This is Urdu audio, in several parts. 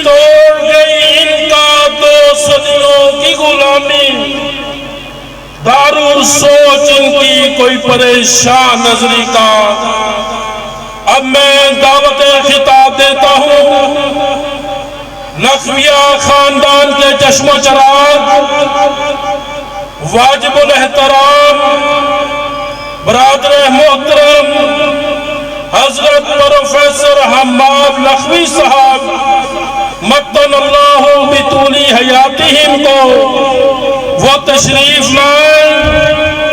توڑ گئی ان کا 2 صدیوں کی غلامی، دارو سوچ ان کی کوئی پریشان نظری کا۔ اب میں دعوت خطاب دیتا ہوں لکھویہ خاندان کے چشم و چراغ، واجب الاحترام برادر محترم حضرت پروفیسر حماد لکھوی صاحب متن اللہ بطول حیاتہم کو وہ تشریف لائیں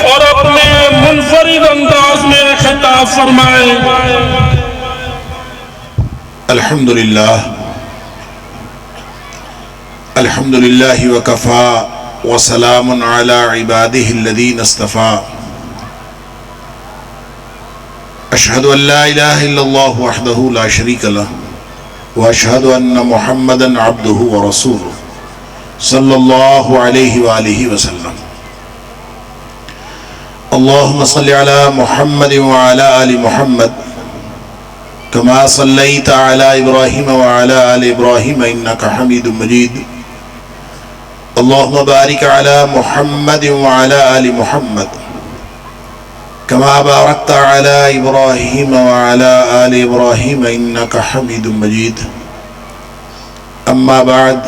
اور اپنے منفرد انداز میں خطاب فرمائیں۔ الحمدللہ وکفا وسلام علی عبادہ الذین اصطفى، اشہد ان لا الہ الا اللہ وحدہ لا شریک لہ واشہد ان محمدا عبدہ ورسولہ صلی اللہ علیہ وآلہ وسلم۔ اللہم صلی علی محمد وعلی آل محمد کما صلیت علی ابراہیم وعلی آل ابراہیم انکا حمید مجید۔ اللہم بارک علی محمد وعلی آل محمد کما بارکت علی ابراہیم وعلی آل ابراہیم انکا حمید مجید۔ اما بعد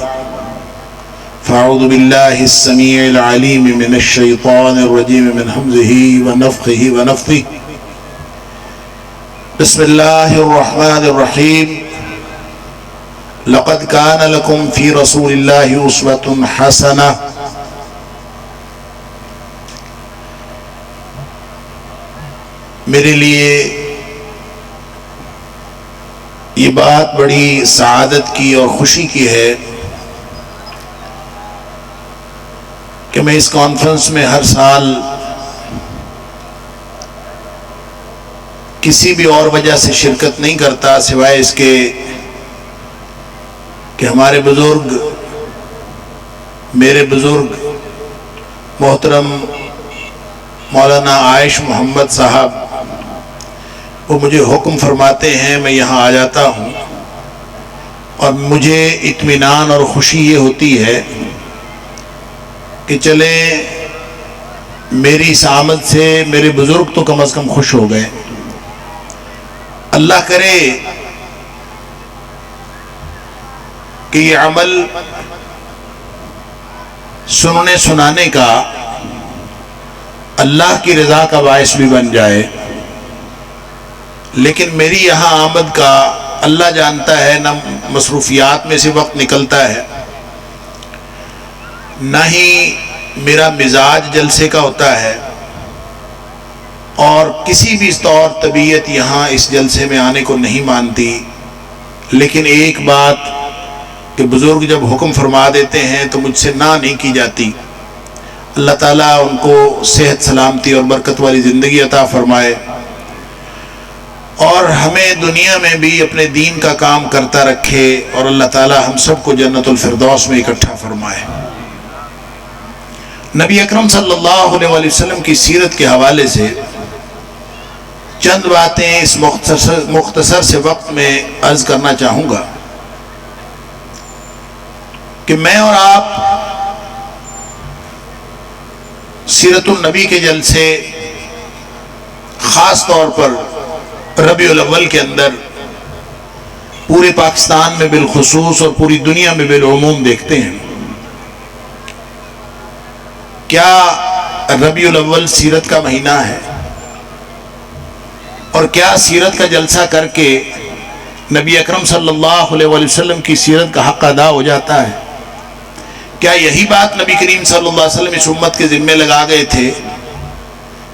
فاعوذ باللہ السمیع العلیم من الشیطان الرجیم من حمزہ ونفخہ ونفثہ۔ بسم اللہ الرحمن الرحیم۔ لقد کان لکم فی رسول اللہ اسوۃ حسنہ۔ میرے لیے یہ بات بڑی سعادت کی اور خوشی کی ہے کہ میں اس کانفرنس میں ہر سال کسی بھی اور وجہ سے شرکت نہیں کرتا سوائے اس کے کہ ہمارے بزرگ، میرے بزرگ محترم مولانا عائش محمد صاحب وہ مجھے حکم فرماتے ہیں، میں یہاں آ جاتا ہوں اور مجھے اطمینان اور خوشی یہ ہوتی ہے کہ چلیں میری اس آمد سے میرے بزرگ تو کم از کم خوش ہو گئے۔ اللہ کرے کہ یہ عمل سننے سنانے کا اللہ کی رضا کا باعث بھی بن جائے، لیکن میری یہاں آمد کا اللہ جانتا ہے نہ مصروفیات میں سے وقت نکلتا ہے، نہ ہی میرا مزاج جلسے کا ہوتا ہے، اور کسی بھی طور طبیعت یہاں اس جلسے میں آنے کو نہیں مانتی۔ لیکن ایک بات کہ بزرگ جب حکم فرما دیتے ہیں تو مجھ سے نہ نہیں کی جاتی۔ اللہ تعالیٰ ان کو صحت سلامتی اور برکت والی زندگی عطا فرمائے، اور ہمیں دنیا میں بھی اپنے دین کا کام کرتا رکھے، اور اللہ تعالیٰ ہم سب کو جنت الفردوس میں اکٹھا فرمائے۔ نبی اکرم صلی اللہ علیہ وسلم کی سیرت کے حوالے سے چند باتیں اس مختصر سے وقت میں عرض کرنا چاہوں گا کہ میں اور آپ سیرت النبی کے جلسے خاص طور پر ربیع الاول کے اندر پورے پاکستان میں بالخصوص اور پوری دنیا میں بالعموم دیکھتے ہیں۔ کیا ربیع الاول سیرت کا مہینہ ہے؟ اور کیا سیرت کا جلسہ کر کے نبی اکرم صلی اللہ علیہ وسلم کی سیرت کا حق ادا ہو جاتا ہے؟ کیا یہی بات نبی کریم صلی اللہ علیہ وسلم اس امت کے ذمہ لگا گئے تھے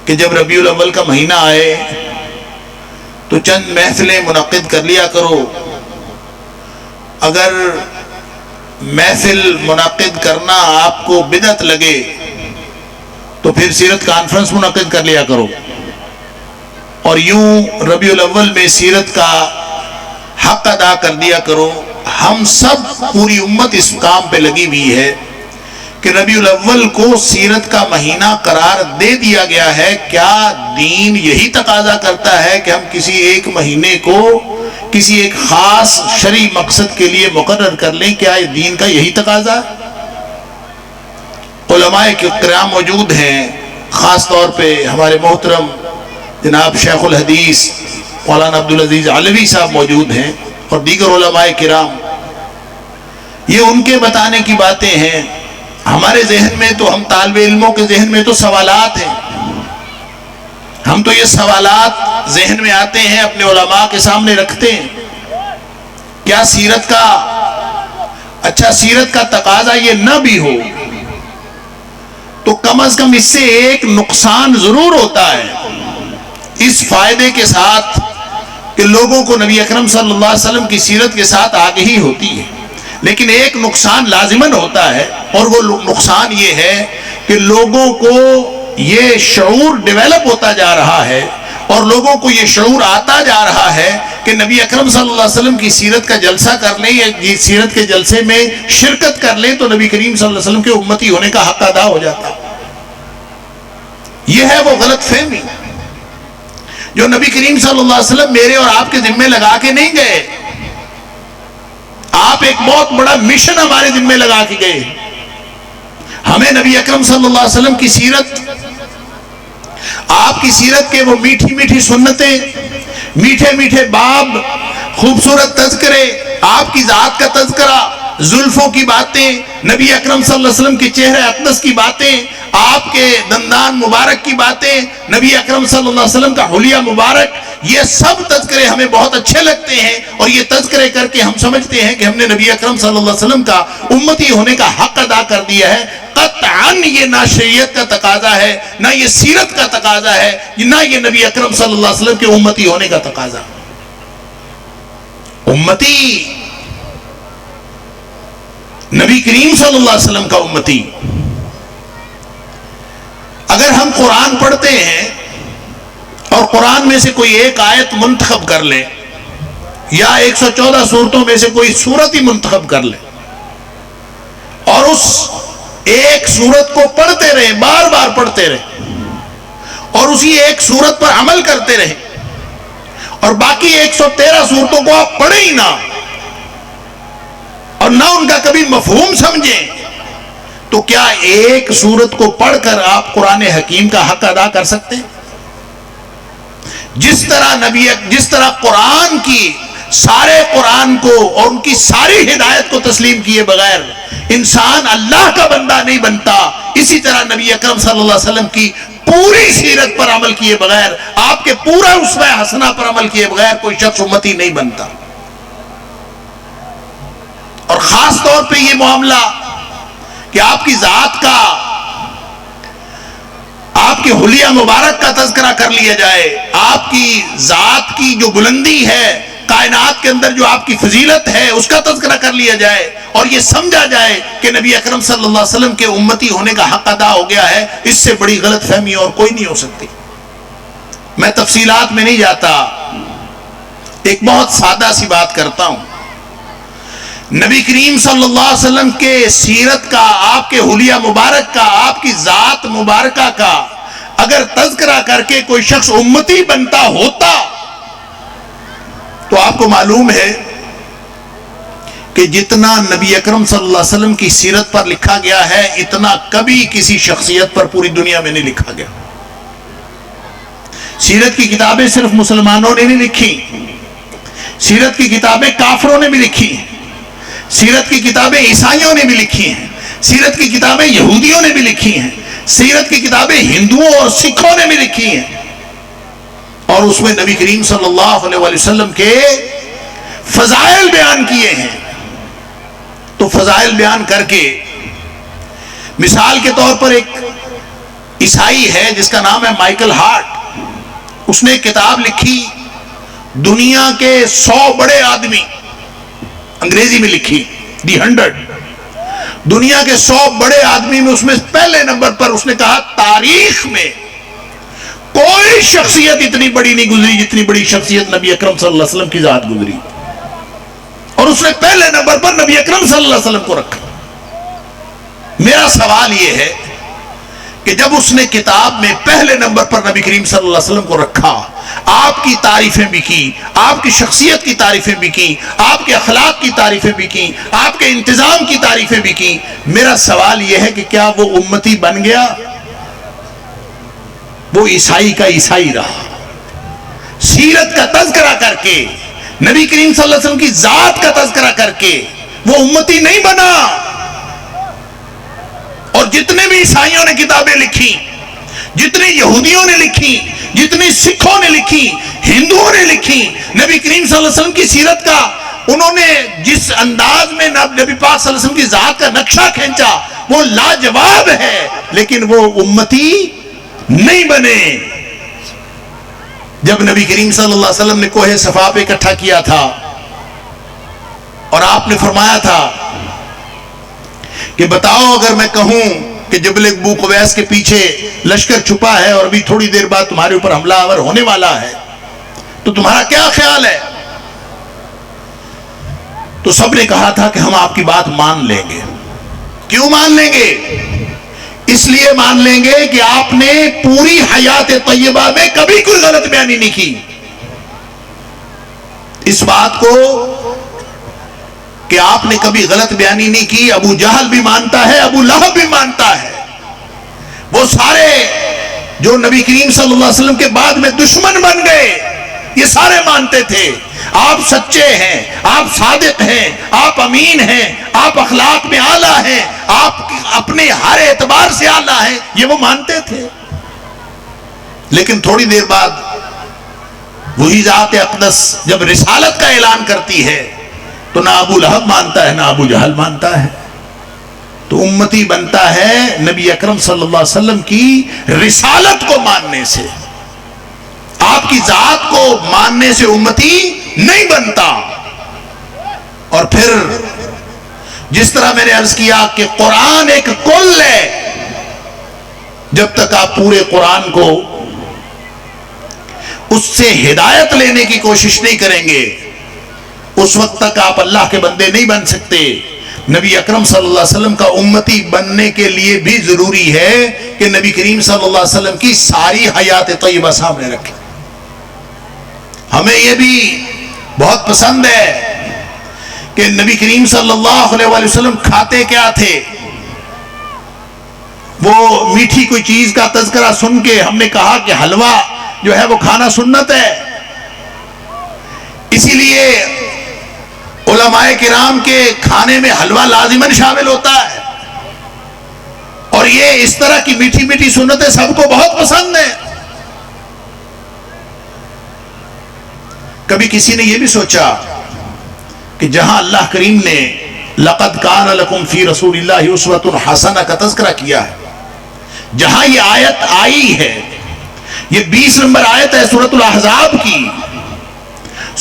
کہ جب ربیع الاول کا مہینہ آئے تو چند محفلیں منعقد کر لیا کرو؟ اگر محفل منعقد کرنا آپ کو بدعت لگے تو پھر سیرت کانفرنس منعقد کر لیا کرو، اور یوں ربیع الاول میں سیرت کا حق ادا کر دیا کرو۔ ہم سب پوری امت اس کام پہ لگی ہوئی ہے کہ ربیع الاول کو سیرت کا مہینہ قرار دے دیا گیا ہے، کیا دین یہی تقاضا کرتا ہے کہ ہم کسی ایک مہینے کو کسی ایک خاص شرعی مقصد کے لیے مقرر کر لیں؟ کیا یہ دین کا یہی تقاضا ہے؟ علماء کرام موجود ہیں، خاص طور پہ ہمارے محترم جناب شیخ الحدیث مولانا عبدالعزیز علوی صاحب موجود ہیں، اور دیگر علماء کرام. یہ ان کے بتانے کی باتیں ہیں. ہمارے ذہن میں تو، ہم طالب علموں کے ذہن میں تو سوالات ہیں. ہم تو یہ سوالات ذہن میں آتے ہیں، اپنے علماء کے سامنے رکھتے ہیں. کیا سیرت کا، اچھا سیرت کا تقاضا یہ نہ بھی ہو تو کم از کم اس سے ایک نقصان ضرور ہوتا ہے، اس فائدے کے ساتھ کہ لوگوں کو نبی اکرم صلی اللہ علیہ وسلم کی سیرت کے ساتھ آگہی ہوتی ہے. لیکن ایک نقصان لازماً ہوتا ہے، اور وہ نقصان یہ ہے کہ لوگوں کو یہ شعور ڈیولپ ہوتا جا رہا ہے، اور لوگوں کو یہ شعور آتا جا رہا ہے کہ نبی اکرم صلی اللہ علیہ وسلم کی سیرت کا جلسہ کر لیں یا سیرت کے جلسے میں شرکت کر لیں تو نبی کریم صلی اللہ علیہ وسلم کے امتی ہونے کا حق ادا ہو جاتا. یہ ہے وہ غلط فہمی جو نبی کریم صلی اللہ علیہ وسلم میرے اور آپ کے ذمے لگا کے نہیں گئے. آپ ایک بہت بڑا مشن ہمارے ذمے لگا کے گئے. ہمیں نبی اکرم صلی اللہ علیہ وسلم کی سیرت، آپ کی سیرت کے وہ میٹھی میٹھی سنتیں، میٹھے میٹھے باب، خوبصورت تذکرے، آپ کی ذات کا تذکرہ، زلفوں کی باتیں، نبی اکرم صلی اللہ علیہ وسلم کے چہرے اقدس کی باتیں، آپ کے دندان مبارک کی باتیں، نبی اکرم صلی اللہ علیہ وسلم کا حلیہ مبارک، یہ سب تذکرے ہمیں بہت اچھے لگتے ہیں، اور یہ تذکرے کر کے ہم سمجھتے ہیں کہ ہم نے نبی اکرم صلی اللہ علیہ وسلم کا امتی ہونے کا حق ادا کر دیا ہے. قطعاً یہ نہ شریعت کا تقاضا ہے، نہ یہ سیرت کا تقاضا ہے، نہ یہ نبی اکرم صلی اللہ علیہ وسلم کے امتی ہونے کا تقاضا. امتی نبی کریم صلی اللہ علیہ وسلم کا امتی. اگر ہم قرآن پڑھتے ہیں اور قرآن میں سے کوئی ایک آیت منتخب کر لیں، یا 114 سورتوں میں سے کوئی سورت ہی منتخب کر لیں، اور اس ایک سورت کو پڑھتے رہیں، بار بار پڑھتے رہیں، اور اسی ایک سورت پر عمل کرتے رہیں، اور باقی 113 سورتوں کو آپ پڑھیں ہی نہ، اور نہ ان کا کبھی مفہوم سمجھیں، تو کیا ایک سورت کو پڑھ کر آپ قرآن حکیم کا حق ادا کر سکتے ہیں؟ جس طرح قرآن کی سارے قرآن کو اور ان کی ساری ہدایت کو تسلیم کیے بغیر انسان اللہ کا بندہ نہیں بنتا، اسی طرح نبی اکرم صلی اللہ علیہ وسلم کی پوری سیرت پر عمل کیے بغیر، آپ کے پورا اسوہ حسنہ پر عمل کیے بغیر کوئی شخص امتی نہیں بنتا. اور خاص طور پہ یہ معاملہ کہ آپ کی ذات کا، آپ کے حلیہ مبارک کا تذکرہ کر لیا جائے، آپ کی ذات کی جو بلندی ہے، کائنات کے اندر جو آپ کی فضیلت ہے اس کا تذکرہ کر لیا جائے، اور یہ سمجھا جائے کہ نبی اکرم صلی اللہ علیہ وسلم کے امتی ہونے کا حق ادا ہو گیا ہے، اس سے بڑی غلط فہمی اور کوئی نہیں ہو سکتی. میں تفصیلات میں نہیں جاتا، ایک بہت سادہ سی بات کرتا ہوں. نبی کریم صلی اللہ علیہ وسلم کے سیرت کا، آپ کے حلیہ مبارک کا، آپ کی ذات مبارکہ کا اگر تذکرہ کر کے کوئی شخص امتی بنتا ہوتا تو آپ کو معلوم ہے کہ جتنا نبی اکرم صلی اللہ علیہ وسلم کی سیرت پر لکھا گیا ہے اتنا کبھی کسی شخصیت پر پوری دنیا میں نہیں لکھا گیا. سیرت کی کتابیں صرف مسلمانوں نے نہیں لکھی، سیرت کی کتابیں کافروں نے بھی لکھی ہیں، سیرت کی کتابیں عیسائیوں نے بھی لکھی ہیں، سیرت کی کتابیں یہودیوں نے بھی لکھی ہیں، سیرت کی کتابیں ہندوؤں اور سکھوں نے بھی لکھی ہیں، اور اس میں نبی کریم صلی اللہ علیہ وسلم کے فضائل بیان کیے ہیں. تو فضائل بیان کر کے مثال کے طور پر ایک عیسائی ہے جس کا نام ہے مائیکل ہارٹ، اس نے کتاب لکھی دنیا کے 100 بڑے آدمی، انگریزی میں لکھی دی 100، دنیا کے 100 بڑے آدمی میں اس میں پہلے نمبر پر اس نے کہا تاریخ میں کوئی شخصیت اتنی بڑی نہیں گزری جتنی بڑی شخصیت نبی اکرم صلی اللہ علیہ وسلم کی ذات گزری، اور اس نے پہلے نمبر پر نبی اکرم صلی اللہ علیہ وسلم کو رکھا. میرا سوال یہ ہے کہ جب اس نے کتاب میں پہلے نمبر پر نبی کریم صلی اللہ علیہ وسلم کو رکھا، آپ کی تعریفیں بھی کی، آپ کی شخصیت کی تعریفیں بھی کی، آپ کے اخلاق کی تعریفیں بھی کی، آپ کے انتظام کی تعریفیں بھی کی، میرا سوال یہ ہے کہ کیا وہ امتی بن گیا؟ وہ عیسائی کا عیسائی رہا، سیرت کا تذکرہ کر کے، نبی کریم صلی اللہ علیہ وسلم کی ذات کا تذکرہ کر کے وہ امتی نہیں بنا۔ اور جتنے بھی عیسائیوں نے کتابیں لکھی، جتنے یہودیوں نے لکھی، جتنی سکھوں نے لکھی، ہندوؤں نے لکھی، نبی کریم صلی اللہ علیہ وسلم کی سیرت کا انہوں نے جس انداز میں نبی پاک صلی اللہ علیہ وسلم کی ذات کا نقشہ کھینچا وہ لاجواب ہے، لیکن وہ امتی نہیں بنے۔ جب نبی کریم صلی اللہ علیہ وسلم نے کوہ صفا پہ اکٹھا کیا تھا اور آپ نے فرمایا تھا کہ بتاؤ اگر میں کہوں کہ جبل ابو قبیس کے پیچھے لشکر چھپا ہے اور ابھی تھوڑی دیر بعد تمہارے اوپر حملہ آور ہونے والا ہے تو تمہارا کیا خیال ہے؟ تو سب نے کہا تھا کہ ہم آپ کی بات مان لیں گے۔ کیوں مان لیں گے؟ اس لیے مان لیں گے کہ آپ نے پوری حیات طیبہ میں کبھی کوئی غلط بیانی نہیں کی۔ اس بات کو کہ آپ نے کبھی غلط بیانی نہیں کی ابو جہل بھی مانتا ہے، ابو لہب بھی مانتا ہے۔ وہ سارے جو نبی کریم صلی اللہ علیہ وسلم کے بعد میں دشمن بن گئے یہ سارے مانتے تھے آپ سچے ہیں، آپ صادق ہیں، آپ امین ہیں، آپ اخلاق میں اعلیٰ ہیں، آپ اپنے ہر اعتبار سے اعلیٰ ہیں، یہ وہ مانتے تھے۔ لیکن تھوڑی دیر بعد وہی ذات اقدس جب رسالت کا اعلان کرتی ہے تو نہ ابو لہب مانتا ہے نہ ابو جہل مانتا ہے۔ تو امتی بنتا ہے نبی اکرم صلی اللہ علیہ وسلم کی رسالت کو ماننے سے، آپ کی ذات کو ماننے سے امتی نہیں بنتا۔ اور پھر جس طرح میں نے عرض کیا کہ قرآن ایک کل ہے، جب تک آپ پورے قرآن کو اس سے ہدایت لینے کی کوشش نہیں کریں گے اس وقت تک آپ اللہ کے بندے نہیں بن سکتے۔ نبی اکرم صلی اللہ علیہ وسلم کا امتی بننے کے لیے بھی ضروری ہے کہ نبی کریم صلی اللہ علیہ وسلم کی ساری حیات طیبہ سامنے رکھیں۔ ہمیں یہ بھی بہت پسند ہے کہ نبی کریم صلی اللہ علیہ وسلم کھاتے کیا تھے۔ وہ میٹھی کوئی چیز کا تذکرہ سن کے ہم نے کہا کہ حلوہ جو ہے وہ کھانا سنت ہے، اسی لیے علماء کرام کے کھانے میں حلوہ لازماً شامل ہوتا ہے، اور یہ اس طرح کی میٹھی میٹھی سنتیں سب کو بہت پسند ہیں۔ کبھی کسی نے یہ بھی سوچا کہ جہاں اللہ کریم نے لَقَدْ كَانَ لَكُمْ فِي رَسُولِ اللَّهِ أُسْوَةٌ حَسَنَةٌ کا تذکرہ کیا ہے، جہاں یہ آیت آئی ہے، یہ 20 نمبر آیت ہے سورۃ الاحزاب کی۔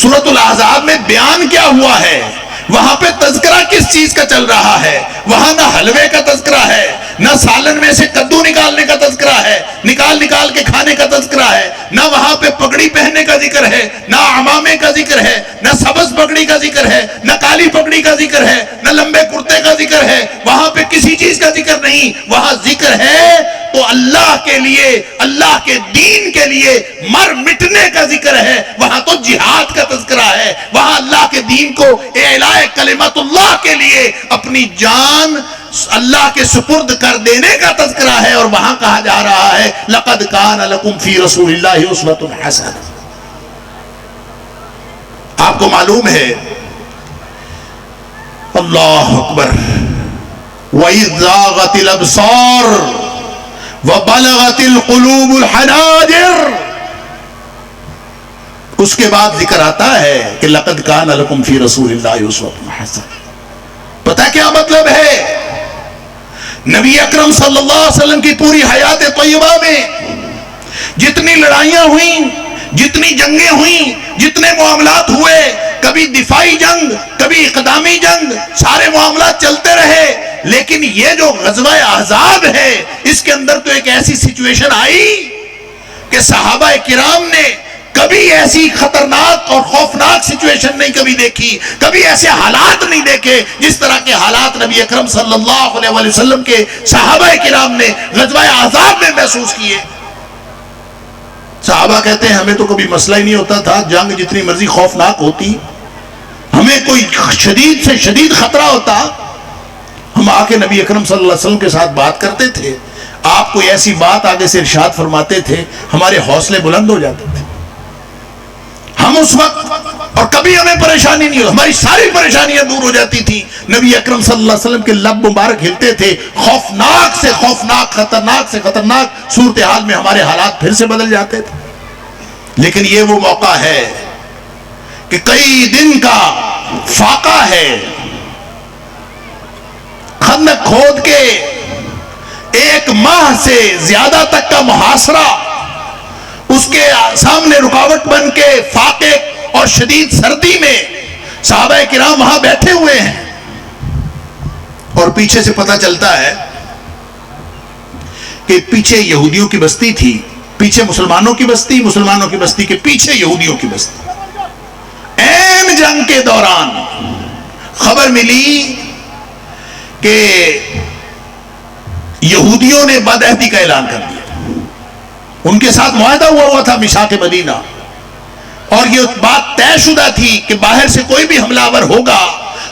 سورۃ الاحزاب میں بیان کیا ہوا ہے، وہاں پہ تذکرہ کس چیز کا چل رہا ہے؟ وہاں نہ حلوے کا تذکرہ ہے، نہ سالن میں سے کدو نکالنے کا تذکرہ ہے، نکال کے کھانے کا تذکرہ ہے، نہ وہاں پہ پگڑی پہننے کا ذکر ہے، نہ عمامے کا ذکر ہے، نہ سبز پگڑی کا ذکر ہے، نہ کالی پگڑی کا ذکر ہے، نہ لمبے کرتے کا ذکر ہے، وہاں پہ کسی چیز کا ذکر نہیں۔ وہاں ذکر ہے تو اللہ کے لیے، اللہ کے دین کے لیے مر مٹنے کا ذکر ہے، وہاں تو جہاد کا تذکرہ ہے، وہاں اللہ کے دین کو اعلاء کلمت اللہ کے لیے اپنی جان اللہ کے سپرد کر دینے کا تذکرہ ہے، اور وہاں کہا جا رہا ہے لَقَدْ كَانَ لَكُمْ فِي رَسُولِ اللَّهِ أُسْوَةٌ حَسَنَةٌ۔ آپ کو معلوم ہے، اللہ اکبر، وَإِذْ زَاغَتِ الْأَبْصَارُ وَبَلَغَتِ الْقُلُوبُ الْحَنَاجِرَ، اس کے بعد ذکر آتا ہے کہ لَقَدْ كَانَ لَكُمْ فِي رَسُولِ اللَّهِ أُسْوَةٌ حَسَنَةٌ۔ پتہ کیا مطلب ہے؟ نبی اکرم صلی اللہ علیہ وسلم کی پوری حیات طیبہ میں جتنی لڑائیاں ہوئیں، جتنی جنگیں ہوئیں، جتنے معاملات ہوئے، کبھی دفاعی جنگ، کبھی اقدامی جنگ، سارے معاملات چلتے رہے، لیکن یہ جو غزوہ احزاب ہے اس کے اندر تو ایک ایسی سچویشن آئی کہ صحابہ کرام نے کبھی ایسی خطرناک اور خوفناک سچویشن نہیں کبھی دیکھی، کبھی ایسے حالات نہیں دیکھے جس طرح کے حالات نبی اکرم صلی اللہ علیہ وسلم کے صحابہ کرام نے غزوہ احزاب میں محسوس کیے۔ صحابہ کہتے ہیں ہمیں تو کبھی مسئلہ ہی نہیں ہوتا تھا، جنگ جتنی مرضی خوفناک ہوتی، ہمیں کوئی شدید سے شدید خطرہ ہوتا، ہم آ کے نبی اکرم صلی اللہ علیہ وسلم کے ساتھ بات کرتے تھے، آپ کوئی ایسی بات آگے سے ارشاد فرماتے تھے، ہمارے حوصلے بلند ہو جاتے تھے، ہم اس وقت، اور کبھی ہمیں پریشانی نہیں ہو، ہماری ساری پریشانیاں دور ہو جاتی تھی۔ نبی اکرم صلی اللہ علیہ وسلم کے لب مبارک ہلتے تھے، خوفناک سے خوفناک، خطرناک سے خطرناک صورتحال میں ہمارے حالات پھر سے بدل جاتے تھے۔ لیکن یہ وہ موقع ہے کہ کئی دن کا فاقہ ہے، خندق کھود کے 1 ماہ سے زیادہ تک کا محاصرہ اس کے سامنے رکاوٹ بن کے، فاقے اور شدید سردی میں صحابہ کرام وہاں بیٹھے ہوئے ہیں، اور پیچھے سے پتہ چلتا ہے کہ پیچھے یہودیوں کی بستی تھی، پیچھے مسلمانوں کی بستی، مسلمانوں کی بستی کے پیچھے یہودیوں کی بستی۔ این جنگ کے دوران خبر ملی کہ یہودیوں نے بدعہدی کا اعلان کر دیا، ان کے ساتھ معاہدہ ہوا تھا میثاق مدینہ، اور یہ بات طے شدہ تھی کہ باہر سے کوئی بھی حملہ آور ہوگا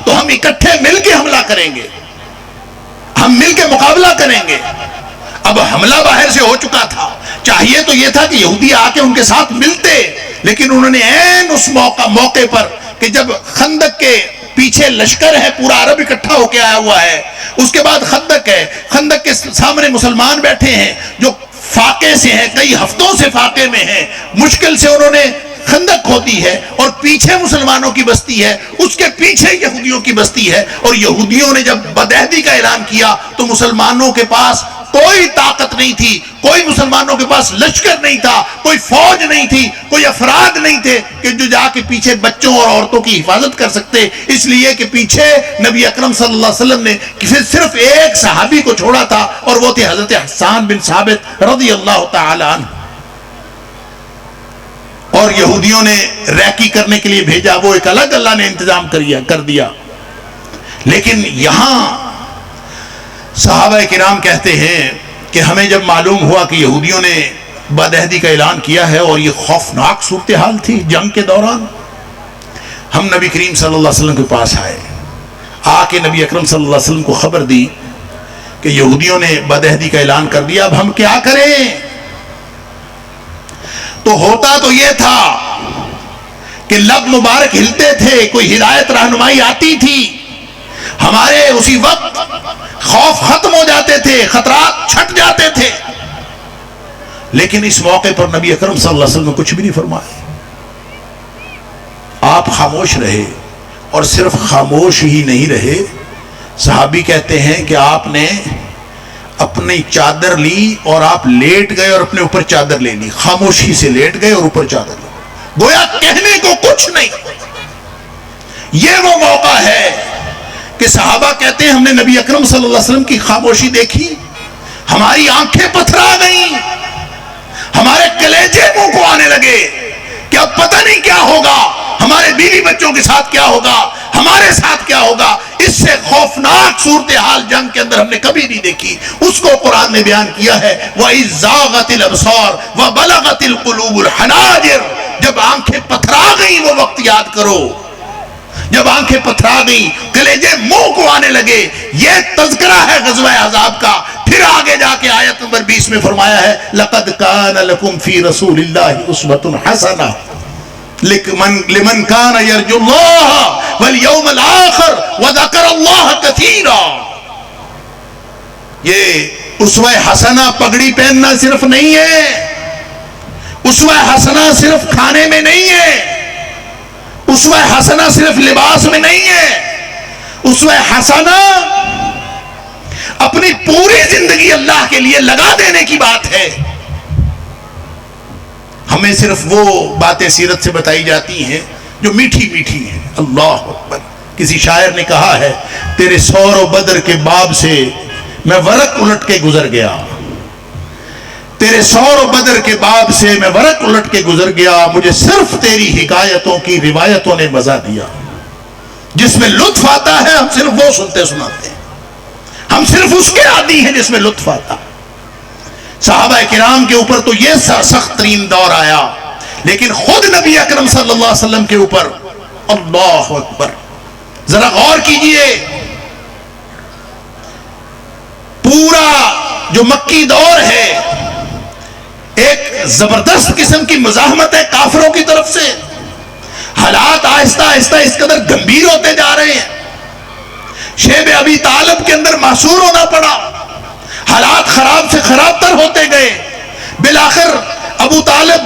تو ہم اکٹھے مل کے حملہ کریں گے، ہم مل کے مقابلہ کریں گے۔ اب حملہ باہر سے ہو چکا تھا، چاہیے تو یہ تھا کہ یہودی آ کے ان کے ساتھ ملتے، لیکن انہوں نے عین اس موقع پر کہ جب خندق کے پیچھے لشکر ہے، پورا عرب اکٹھا ہو کے آیا ہوا ہے، اس کے بعد خندق ہے، خندق کے سامنے مسلمان بیٹھے ہیں جو فاقے سے ہیں، کئی ہفتوں سے فاقے میں ہیں، مشکل سے انہوں نے خندق کھودی ہے، اور پیچھے مسلمانوں کی بستی ہے، اس کے پیچھے یہودیوں کی بستی ہے، اور یہودیوں نے جب بدعہدی کا اعلان کیا تو مسلمانوں کے پاس کوئی طاقت نہیں تھی، کوئی مسلمانوں کے پاس لشکر نہیں تھا، کوئی فوج نہیں تھی، کوئی افراد نہیں تھے کہ جو جا کے پیچھے بچوں اور عورتوں کی حفاظت کر سکتے، اس لیے کہ پیچھے نبی اکرم صلی اللہ علیہ وسلم نے صرف ایک صحابی کو چھوڑا تھا، اور وہ تھے حضرت حسان بن ثابت رضی اللہ تعالی عنہ، اور یہودیوں نے ریکی کرنے کے لیے بھیجا، وہ ایک الگ اللہ نے انتظام کر دیا۔ لیکن یہاں صحابہ کرام کہتے ہیں کہ ہمیں جب معلوم ہوا کہ یہودیوں نے بدعہدی کا اعلان کیا ہے، اور یہ خوفناک صورتحال تھی جنگ کے دوران، ہم نبی کریم صلی اللہ علیہ وسلم کے پاس آئے، آ کے نبی اکرم صلی اللہ علیہ وسلم کو خبر دی کہ یہودیوں نے بدعہدی کا اعلان کر دیا، اب ہم کیا کریں؟ تو ہوتا تو یہ تھا کہ لب مبارک ہلتے تھے، کوئی ہدایت رہنمائی آتی تھی، ہمارے اسی وقت خوف ختم ہو جاتے تھے، خطرات چھٹ جاتے تھے، لیکن اس موقع پر نبی اکرم صلی اللہ علیہ وسلم نے کچھ بھی نہیں فرمایا، آپ خاموش رہے، اور صرف خاموش ہی نہیں رہے، صحابی کہتے ہیں کہ آپ نے اپنی چادر لی اور آپ لیٹ گئے اور اپنے اوپر چادر لے لی، خاموشی سے لیٹ گئے اور اوپر چادر لے، گویا کہنے کو کچھ نہیں۔ یہ وہ موقع ہے کہ صحابہ کہتے ہیں ہم نے نبی اکرم صلی اللہ علیہ وسلم کی خاموشی دیکھی، ہماری آنکھیں پتھرا گئیں، ہمارے کلیجے منہ کو آنے لگے کہ اب پتہ نہیں کیا ہوگا، ہمارے بیوی بچوں کے ساتھ کیا ہوگا، ہمارے ساتھ کیا ہوگا۔ اس سے خوفناک صورتحال جنگ کے اندر ہم نے کبھی نہیں دیکھی، اس کو قرآن نے بیان کیا ہے، وَإِذْ زَاغَتِ الْأَبْصَارُ وَبَلَغَتِ الْقُلُوبُ الْحَنَاجِرَ۔ جب آنکھیں پتھرا گئی وہ وقت یاد کرو، جب آنکھیں پتھرا گئی، کلیجے منہ کو آنے لگے، یہ تذکرہ ہے غزوہ احزاب کا۔ پھر آگے جا کے آیت نمبر 20 میں فرمایا ہے لَقَدْ كَانَ لَكُمْ فِي رَسُولِ اللَّهِ أُسْوَةٌ حَسَنَةٌ لمن كان يرجو الله واليوم الآخر وذكر الله كثيرا۔ یہ اسوہ حسنہ پگڑی پہننا صرف نہیں ہے، اسوہ حسنہ صرف کھانے میں نہیں ہے، اسوہ حسنہ صرف لباس میں نہیں ہے، اسوہ حسنہ اپنی پوری زندگی اللہ کے لیے لگا دینے کی بات ہے۔ ہمیں صرف وہ باتیں سیرت سے بتائی جاتی ہیں جو میٹھی میٹھی ہیں۔ اللہ اکبر۔ کسی شاعر نے کہا ہے تیرے سور و بدر کے باب سے میں ورق الٹ کے گزر گیا، تیرے سور و بدر کے باب سے میں ورق الٹ کے گزر گیا، مجھے صرف تیری حکایتوں کی روایتوں نے مزہ دیا۔ جس میں لطف آتا ہے ہم صرف وہ سنتے سناتے ہیں، ہم صرف اس کے عادی ہیں جس میں لطف آتا۔ صحابہ کرام کے اوپر تو یہ سخت ترین دور آیا، لیکن خود نبی اکرم صلی اللہ علیہ وسلم کے اوپر اللہ اکبر، ذرا غور کیجئے، پورا جو مکی دور ہے ایک زبردست قسم کی مزاحمت ہے کافروں کی طرف سے۔ حالات آہستہ آہستہ اس قدر گمبھیر ہوتے جا رہے ہیں، شیب ابی طالب کے اندر محصور ہونا پڑا، حالات خراب سے خراب تر ہوتے گئے۔ بالآخر ابو طالب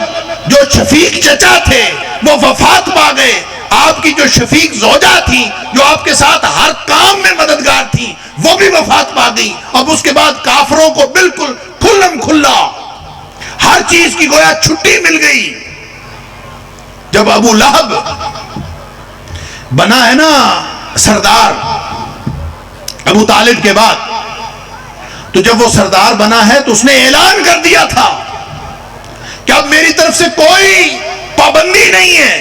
جو شفیق چچا تھے وہ وفات پا گئے، آپ کی جو شفیق زوجہ تھی جو آپ کے ساتھ ہر کام میں مددگار تھی وہ بھی وفات پا گئی۔ اب اس کے بعد کافروں کو بالکل کھلم کھلا ہر چیز کی گویا چھٹی مل گئی۔ جب ابو لہب بنا ہے نا سردار ابو طالب کے بعد، تو جب وہ سردار بنا ہے تو اس نے اعلان کر دیا تھا کہ اب میری طرف سے کوئی پابندی نہیں ہے،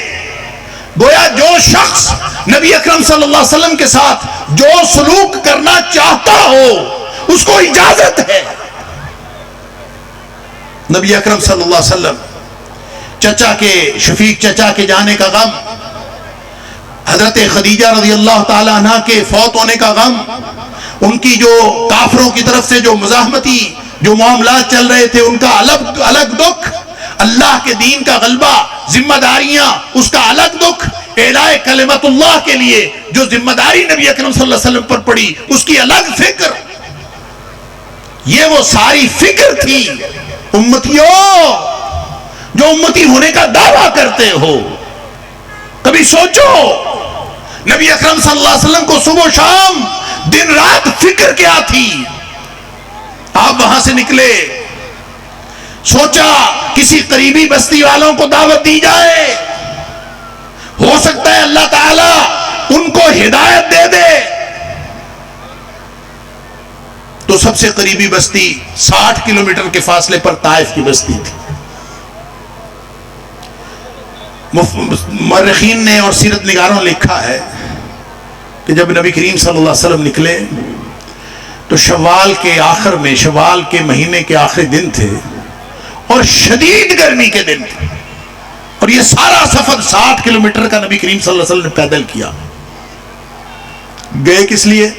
گویا جو شخص نبی اکرم صلی اللہ علیہ وسلم کے ساتھ جو سلوک کرنا چاہتا ہو اس کو اجازت ہے۔ نبی اکرم صلی اللہ علیہ وسلم چچا کے شفیق چچا کے جانے کا غم، حضرت خدیجہ رضی اللہ تعالی عنہ کے فوت ہونے کا غم، ان کی جو کافروں کی طرف سے جو مزاحمتی جو معاملات چل رہے تھے ان کا الگ دکھ، اللہ کے دین کا غلبہ، ذمہ داریاں اس کا الگ دکھ، اعلاء کلمت اللہ کے لیے جو ذمہ داری نبی اکرم صلی اللہ علیہ وسلم پر پڑی اس کی الگ فکر، یہ وہ ساری فکر تھی۔ امتیوں جو امتی ہونے کا دعویٰ کرتے ہو، کبھی سوچو نبی اکرم صلی اللہ علیہ وسلم کو صبح و شام دن رات فکر کیا تھی۔ آپ وہاں سے نکلے، سوچا کسی قریبی بستی والوں کو دعوت دی جائے، ہو سکتا ہے اللہ تعالیٰ ان کو ہدایت دے دے۔ تو سب سے قریبی بستی 60 کلومیٹر کے فاصلے پر طائف کی بستی تھی۔ مورخین نے اور سیرت نگاروں نے لکھا ہے کہ جب نبی کریم صلی اللہ علیہ وسلم نکلے تو شوال کے آخر میں، شوال کے مہینے کے آخری دن تھے اور شدید گرمی کے دن تھے، اور یہ سارا سفر 60 کلومیٹر کا نبی کریم صلی اللہ علیہ وسلم نے پیدل کیا۔ گئے کس لیے؟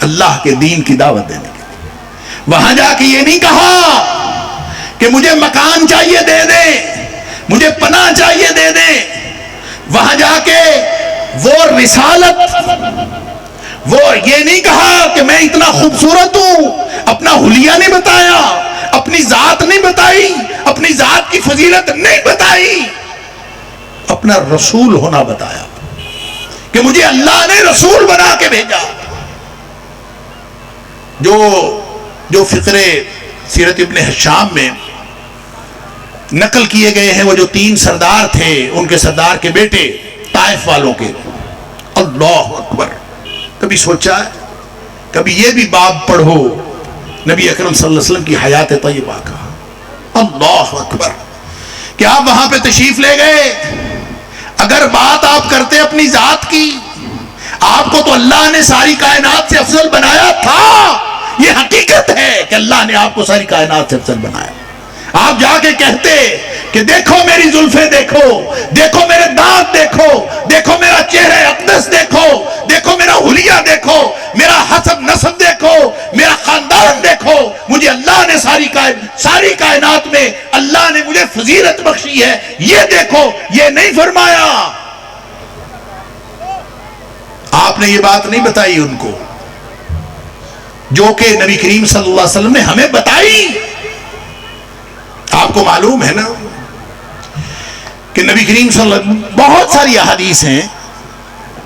اللہ کے دین کی دعوت دینے کے لیے۔ وہاں جا کے یہ نہیں کہا کہ مجھے مکان چاہیے دے دیں، مجھے پناہ چاہیے دے دیں۔ وہاں جا کے وہ رسالت، وہ یہ نہیں کہا کہ میں اتنا خوبصورت ہوں، اپنا حلیہ نہیں بتایا، اپنی ذات نہیں بتائی، اپنی ذات کی فضیلت نہیں بتائی، اپنا رسول ہونا بتایا کہ مجھے اللہ نے رسول بنا کے بھیجا۔ جو فقرے سیرت ابن ہشام میں نقل کیے گئے ہیں، وہ جو 3 سردار تھے، ان کے سردار کے بیٹے طائف والوں کے، اللہ اکبر، کبھی سوچا ہے؟ کبھی یہ بھی باب پڑھو نبی اکرم صلی اللہ علیہ وسلم کی حیات طیبہ کا، اللہ اکبر، کہ آپ وہاں پہ تشریف لے گئے، اگر بات آپ کرتے اپنی ذات کی، آپ کو تو اللہ نے ساری کائنات سے افضل بنایا تھا، یہ حقیقت ہے کہ اللہ نے آپ کو ساری کائنات سے افضل بنایا۔ آپ جا کے کہتے کہ دیکھو میری زلفیں، دیکھو دیکھو میرے دانت، دیکھو دیکھو میرا چہرہ اقدس، دیکھو دیکھو میرا حلیہ، دیکھو میرا حسب نسب، دیکھو میرا خاندان، دیکھو مجھے اللہ نے ساری کائنات میں اللہ نے مجھے فضیلت بخشی ہے، یہ دیکھو۔ یہ نہیں فرمایا، آپ نے یہ بات نہیں بتائی ان کو جو کہ نبی کریم صلی اللہ علیہ وسلم نے ہمیں بتائی۔ آپ کو معلوم ہے نا کہ نبی کریم صلی اللہ علیہ وسلم، بہت ساری احادیث ہیں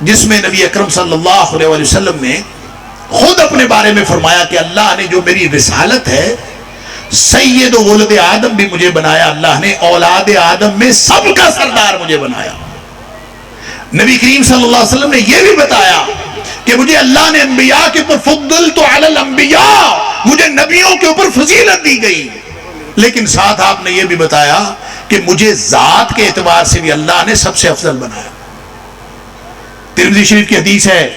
جس میں نبی اکرم صلی اللہ علیہ وسلم نے خود اپنے بارے میں فرمایا کہ اللہ نے جو میری رسالت ہے، سید و ولد آدم بھی مجھے بنایا، اللہ نے اولاد آدم میں سب کا سردار مجھے بنایا۔ نبی کریم صلی اللہ علیہ وسلم نے یہ بھی بتایا کہ مجھے اللہ نے انبیاء کے اوپر فضلت علی الانبیاء، مجھے نبیوں کے اوپر فضیلت دی گئی۔ لیکن ساتھ آپ نے یہ بھی بتایا کہ مجھے ذات کے اعتبار سے بھی اللہ نے سب سے افضل بنایا. ترمذی شریف کی حدیث ہے،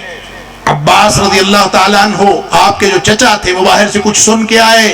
عباس رضی اللہ تعالیٰ عنہ آپ کے جو چچا تھے وہ باہر سے کچھ سن کے آئے،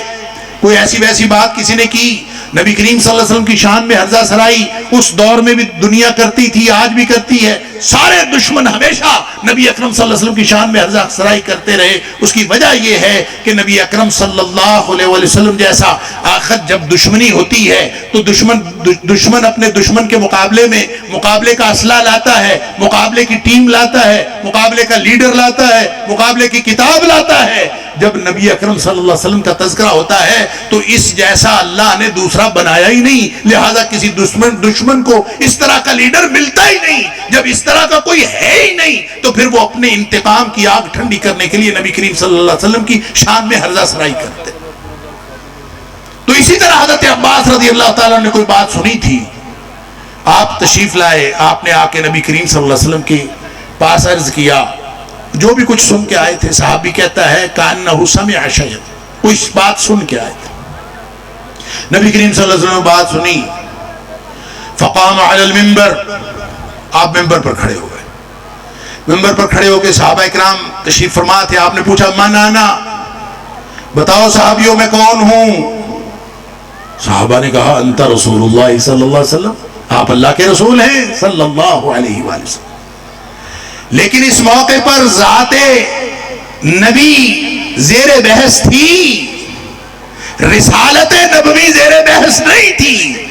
کوئی ایسی ویسی بات کسی نے کی، نبی کریم صلی اللہ علیہ وسلم کی شان میں ہرزہ سرائی اس دور میں بھی دنیا کرتی تھی، آج بھی کرتی ہے. سارے دشمن ہمیشہ نبی اکرم صلی اللہ علیہ وسلم کی شان میں ہرزہ سرائی کرتے رہے. اس کی وجہ یہ ہے کہ نبی اکرم صلی اللہ علیہ وسلم جیسا آخر جب دشمنی ہوتی ہے تو دشمن اپنے دشمن کے مقابلے میں مقابلے کا اسلحہ لاتا ہے، مقابلے کی ٹیم لاتا ہے، مقابلے کا لیڈر لاتا ہے، مقابلے کی کتاب لاتا ہے. جب نبی اکرم صلی اللہ علیہ وسلم کا تذکرہ ہوتا ہے تو اس جیسا اللہ نے دوسرا بنایا ہی نہیں، لہذا کسی دشمن کو اس طرح کا لیڈر ملتا ہی نہیں. جب اس طرح کا کوئی ہے ہی نہیں تو پھر وہ اپنے انتقام کی آگ ٹھنڈی کرنے کے لیے نبی کریم صلی اللہ علیہ وسلم کی شان میں ہرزہ سرائی کرتے. تو اسی طرح حضرت عباس رضی اللہ تعالیٰ نے کوئی بات سنی تھی، آپ تشریف لائے، آپ نے آ کے نبی کریم صلی اللہ علیہ وسلم کے پاس عرض کیا، جو بھی کچھ سن کے آئے تھے. صحابی کہتا ہے کأنہ سمع شیئا، کوئی بات سن کے آئے تھے. نبی کریم صلی اللہ علیہ وسلم نے بات سنی، فقام علی المنبر، آپ ممبر پر کھڑے ہو گئے. ممبر پر کھڑے ہو کے صحابہ اکرام تشریف فرما تھے. آپ نے پوچھا من انا، بتاؤ صحابیوں میں کون ہوں؟ صحابہ نے کہا انت رسول اللہ صلی اللہ علیہ وسلم، آپ اللہ کے رسول ہیں صلی اللہ علیہ وآلہ وسلم. لیکن اس موقع پر ذات نبی زیر بحث تھی، رسالت نبوی زیر بحث نہیں تھی.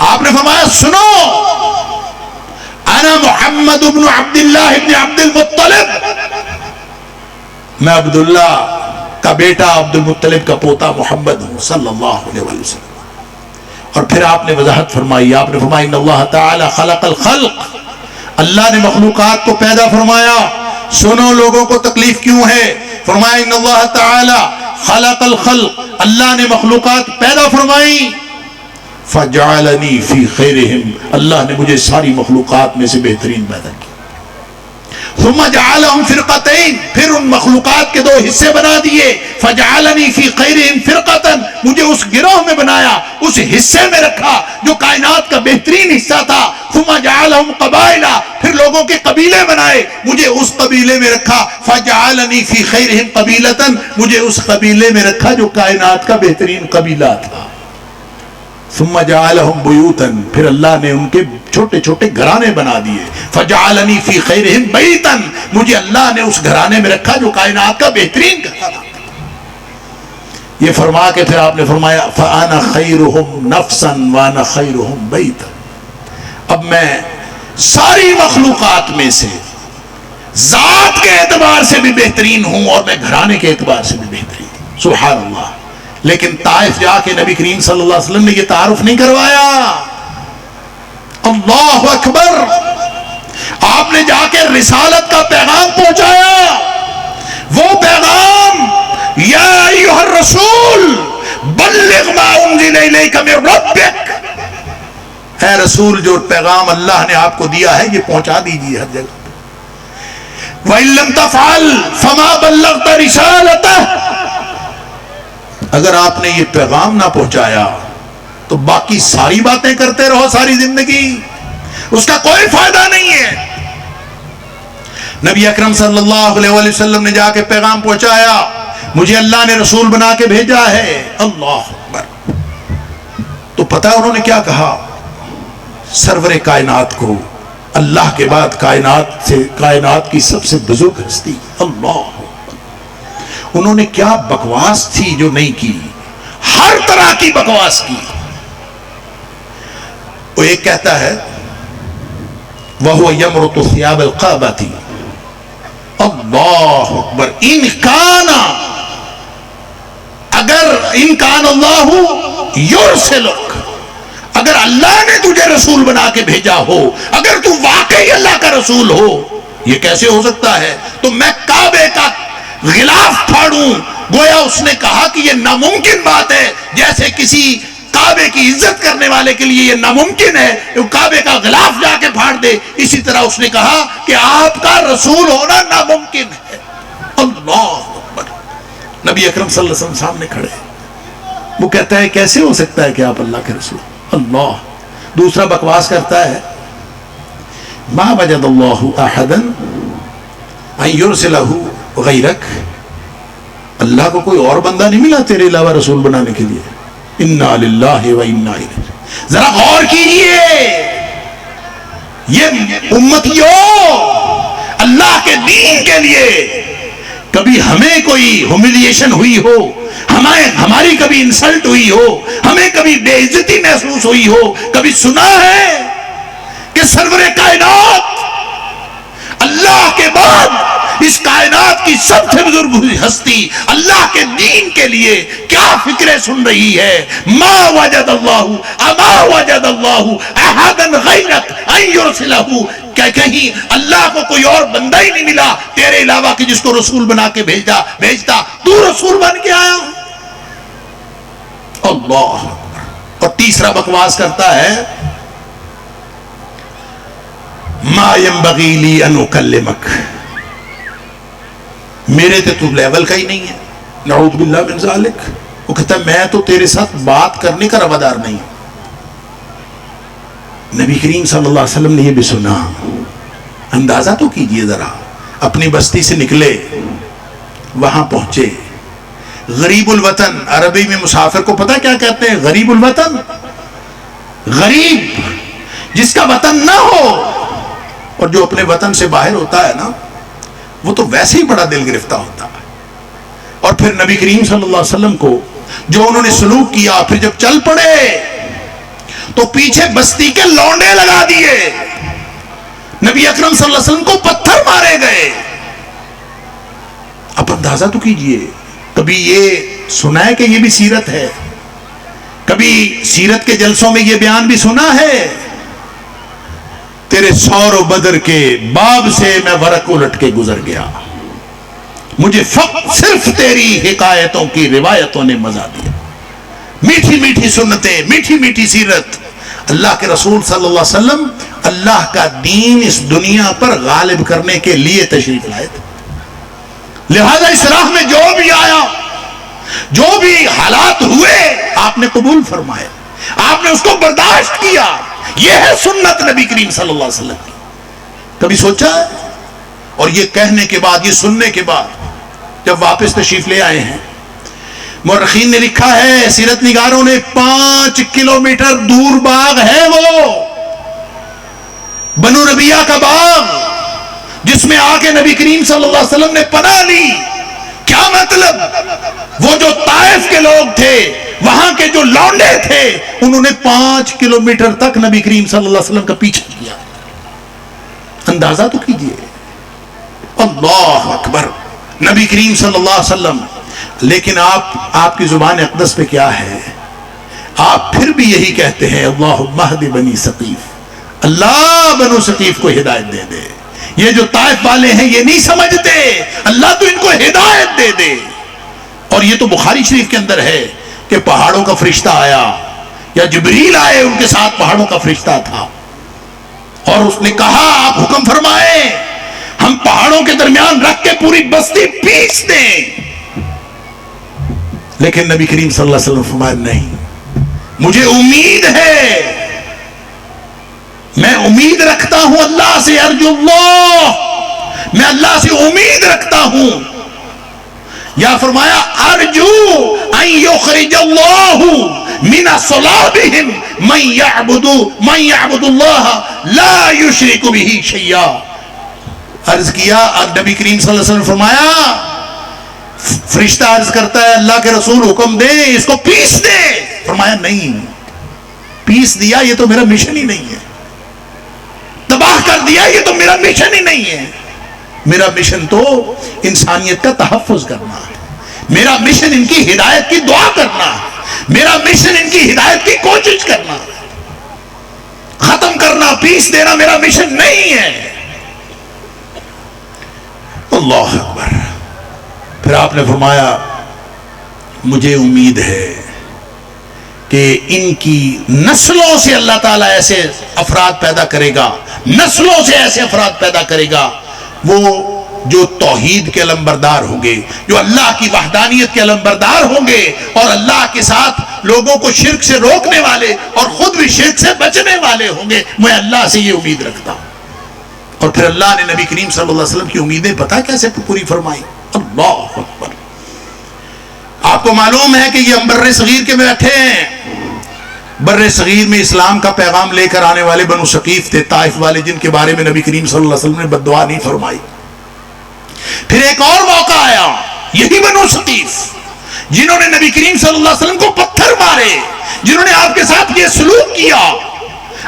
آپ نے فرمایا سنو، انا محمد بن عبداللہ بن عبد المطلب، میں عبداللہ کا بیٹا عبد المطلب کا پوتا محمد ہوں صلی اللہ علیہ وسلم. اور پھر آپ نے وضاحت فرمائی، آپ نے فرمایا ان اللہ تعالی خلق الخلق، اللہ نے مخلوقات کو پیدا فرمایا. سنو لوگوں کو تکلیف کیوں ہے، فرمایا ان اللہ تعالی خلق الخلق، اللہ نے مخلوقات پیدا فرمائی. فجعلنی فی خیرہم، اللہ نے مجھے ساری مخلوقات میں سے بہترین پیدا کیا. ثم جعلہم فرقتین، پھر ان مخلوقات کے دو حصے بنا دیے. فجعلنی فی خیرہم فرقتا، مجھے اس گروہ میں بنایا، اس حصے میں رکھا جو کائنات کا بہترین حصہ تھا. ثم جعلہم قبائل، پھر لوگوں کے قبیلے بنائے، مجھے اس قبیلے میں رکھا. فجعلنی فی خیرہم قبیلتا، مجھے اس قبیلے میں رکھا جو کائنات کا بہترین قبیلہ تھا. ثم جعلہم بیوتا، پھر اللہ نے ان کے چھوٹے چھوٹے گھرانے بنا دیے. فجعلنی فی خیرہم بیتا، مجھے اللہ نے اس گھرانے میں رکھا جو کائنات کا بہترین گھرانا تھا. یہ فرما کے پھر آپ نے فرمایا فانا خیرہم نفسا وانا خیرہم بیتا، اب میں ساری مخلوقات میں سے ذات کے اعتبار سے بھی بہترین ہوں اور میں گھرانے کے اعتبار سے بھی بہترین ہوں. سبحان اللہ. لیکن طائف جا کے نبی کریم صلی اللہ علیہ وسلم نے یہ تعارف نہیں کروایا. اللہ اکبر. آپ نے جا کے رسالت کا پیغام پہنچایا. وہ پیغام یا ایھا الرسول بلغ ما انزل الیک من ربک، اے رسول جو پیغام اللہ نے آپ کو دیا ہے یہ پہنچا دیجیے ہر جگہ. وَإِن لَّمْ تَفْعَلْ فَمَا بَلَّغْتَ رِسَالَتَهُ، اگر آپ نے یہ پیغام نہ پہنچایا تو باقی ساری باتیں کرتے رہو ساری زندگی، اس کا کوئی فائدہ نہیں ہے. نبی اکرم صلی اللہ علیہ وسلم نے جا کے پیغام پہنچایا، مجھے اللہ نے رسول بنا کے بھیجا ہے. اللہ اکبر. تو پتہ انہوں نے کیا کہا؟ سرور کائنات کو، اللہ کے بعد کائنات کی سب سے بزرگ ہستی، اللہ، انہوں نے کیا بکواس تھی جو نہیں کی، ہر طرح کی بکواس کی. وہ ایک کہتا ہے وَهُوَ يَمْرُطُ ثِيَابَ الْقَعْبَةِ، اللہ اکبر. ان کان اللہ یرسلک، اگر اللہ نے تجھے رسول بنا کے بھیجا ہو، اگر تو واقعی اللہ کا رسول ہو، یہ کیسے ہو سکتا ہے؟ تو میں کعبے کا غلاف پھاڑوں. گویا اس نے کہا کہ یہ ناممکن بات ہے، جیسے کسی کعبے کی عزت کرنے والے کے لیے یہ ناممکن ہے کہ کعبے کا غلاف جا کے پھاڑ دے، اسی طرح اس نے کہا کہ آپ کا رسول ہونا ناممکن ہے. اللہ اکبر. نبی اکرم صلی اللہ علیہ وسلم سامنے کھڑے، وہ کہتا ہے کیسے ہو سکتا ہے کہ آپ اللہ کے رسول؟ اللہ دوسرا بکواس کرتا ہے ما وجد اللہ احدا ان یرسلہ غیرک، اللہ کو کوئی اور بندہ نہیں ملا تیرے علاوہ رسول بنانے کے لیے. انا للہ و انا الیہ. ذرا غور کیجئے، یہ امتیوں اللہ کے دین کے لیے کبھی ہمیں کوئی ہمیلیشن ہوئی ہو، ہماری کبھی انسلٹ ہوئی ہو، ہمیں کبھی بے عزتی محسوس ہوئی ہو، کبھی سنا ہے کہ سرور کائنات اللہ کے بعد اس کائنات کی سب سے بزرگ ہستی اللہ کے دین کے لیے کیا فکریں سن رہی ہے؟ ما وجد اللہ اما وجد اللہ احدا غیرک ان یرسلہ، کہ کہیں اللہ کو کوئی اور بندہ ہی نہیں ملا تیرے علاوہ کہ جس کو رسول بنا کے بھیجتا، تو رسول بن کے آیا. اللہ. اور تیسرا بکواس کرتا ہے ما ينبغي لي ان اكلمك، میرے تو لیول کا ہی نہیں ہے. نعوذ باللہ من ذالک. وہ کہتا ہے میں تو تیرے ساتھ بات کرنے کا روادار نہیں ہوں. نبی کریم صلی اللہ علیہ وسلم نے یہ بھی سنا. اندازہ تو کیجئے ذرا، اپنی بستی سے نکلے، وہاں پہنچے. غریب الوطن، عربی میں مسافر کو پتہ کیا کہتے ہیں؟ غریب الوطن. غریب جس کا وطن نہ ہو، اور جو اپنے وطن سے باہر ہوتا ہے نا وہ تو ویسے ہی بڑا دل گرفتہ ہوتا ہے. اور پھر نبی کریم صلی اللہ علیہ وسلم کو جو انہوں نے سلوک کیا، پھر جب چل پڑے تو پیچھے بستی کے لونڈے لگا دیے. نبی اکرم صلی اللہ علیہ وسلم کو پتھر مارے گئے. اب اندازہ تو کیجئے، کبھی یہ سنا ہے کہ یہ بھی سیرت ہے؟ کبھی سیرت کے جلسوں میں یہ بیان بھی سنا ہے؟ تیرے سور و بدر کے باب سے میں ورق الٹ کے گزر گیا، مجھے صرف تیری حکایتوں کی روایتوں نے مزہ دیا. میٹھی میٹھی سنتیں، میٹھی میٹھی سیرت. اللہ کے رسول صلی اللہ علیہ وسلم اللہ کا دین اس دنیا پر غالب کرنے کے لیے تشریف لائے تھے. لہذا اس راہ میں جو بھی آیا، جو بھی حالات ہوئے، آپ نے قبول فرمائے، آپ نے اس کو برداشت کیا. یہ ہے سنت نبی کریم صلی اللہ علیہ وسلم کی. کبھی سوچا ہے؟ اور یہ کہنے کے بعد، یہ سننے کے بعد جب واپس تشریف لے آئے ہیں، مورخین نے لکھا ہے، سیرت نگاروں نے 5 کلومیٹر دور باغ ہے وہ بنو ربیعہ کا باغ، جس میں آ کے نبی کریم صلی اللہ علیہ وسلم نے پناہ لی. کیا مطلب؟ وہ جو طائف کے لوگ تھے، وہاں کے جو لونڈے تھے، انہوں نے 5 کلومیٹر تک نبی کریم صلی اللہ علیہ وسلم کا پیچھا کیا. اندازہ تو کیجئے. اللہ اکبر. نبی کریم صلی اللہ علیہ وسلم. لیکن آپ کی زبان اقدس پہ کیا ہے؟ آپ پھر بھی یہی کہتے ہیں اللہم اہد بنی ثقیف، اللہ بنو ثقیف کو ہدایت دے دے. یہ جو طائف والے ہیں یہ نہیں سمجھتے، اللہ تو ان کو ہدایت دے دے. اور یہ تو بخاری شریف کے اندر ہے کہ پہاڑوں کا فرشتہ آیا، یا جبریل آئے، ان کے ساتھ پہاڑوں کا فرشتہ تھا، اور اس نے کہا آپ حکم فرمائیں ہم پہاڑوں کے درمیان رکھ کے پوری بستی پیس دیں. لیکن نبی کریم صلی اللہ علیہ وسلم فرمایا نہیں، مجھے امید ہے، میں امید رکھتا ہوں اللہ سے، ارجو اللہ، میں اللہ سے امید رکھتا ہوں. یا فرمایا ارجو ان یخرج اللہ من صلابہم من یعبد اللہ لا یشرک بہ شیئا. عرض کیا، نبی کریم صلی اللہ علیہ وسلم فرمایا، فرشتہ عرض کرتا ہے اللہ کے رسول حکم دے اس کو پیس دے. فرمایا نہیں، پیس دیا یہ تو میرا مشن ہی نہیں ہے، تباہ کر دیا یہ تو میرا مشن ہی نہیں ہے. میرا مشن تو انسانیت کا تحفظ کرنا ہے، میرا مشن ان کی ہدایت کی دعا کرنا ہے، میرا مشن ان کی ہدایت کی کوشش کرنا ہے. ختم کرنا، پیس دینا میرا مشن نہیں ہے. اللہ اکبر. پھر آپ نے فرمایا مجھے امید ہے کہ ان کی نسلوں سے اللہ تعالیٰ ایسے افراد پیدا کرے گا، نسلوں سے ایسے افراد پیدا کرے گا، وہ جو توحید کے علمبردار ہوں گے، جو اللہ کی وحدانیت کے علمبردار ہوں گے، اور اللہ کے ساتھ لوگوں کو شرک سے روکنے والے اور خود بھی شرک سے بچنے والے ہوں گے. میں اللہ سے یہ امید رکھتا ہوں. اور پھر اللہ نے نبی کریم صلی اللہ علیہ وسلم کی امیدیں پتہ کیسے پوری فرمائی. اللہ اکبر. آپ کو معلوم ہے کہ یہ ہم بر صغیر کے بیٹھے ہیں. بر صغیر میں اسلام کا پیغام لے کر آنے والے بنو ثقیف تھے، طائف والے، جن کے بارے میں نبی کریم صلی اللہ علیہ وسلم نے بد دعا نہیں فرمائی. پھر ایک اور موقع آیا، یہی بنو ثقیف جنہوں نے نبی کریم صلی اللہ علیہ وسلم کو پتھر مارے، جنہوں نے آپ کے ساتھ یہ سلوک کیا.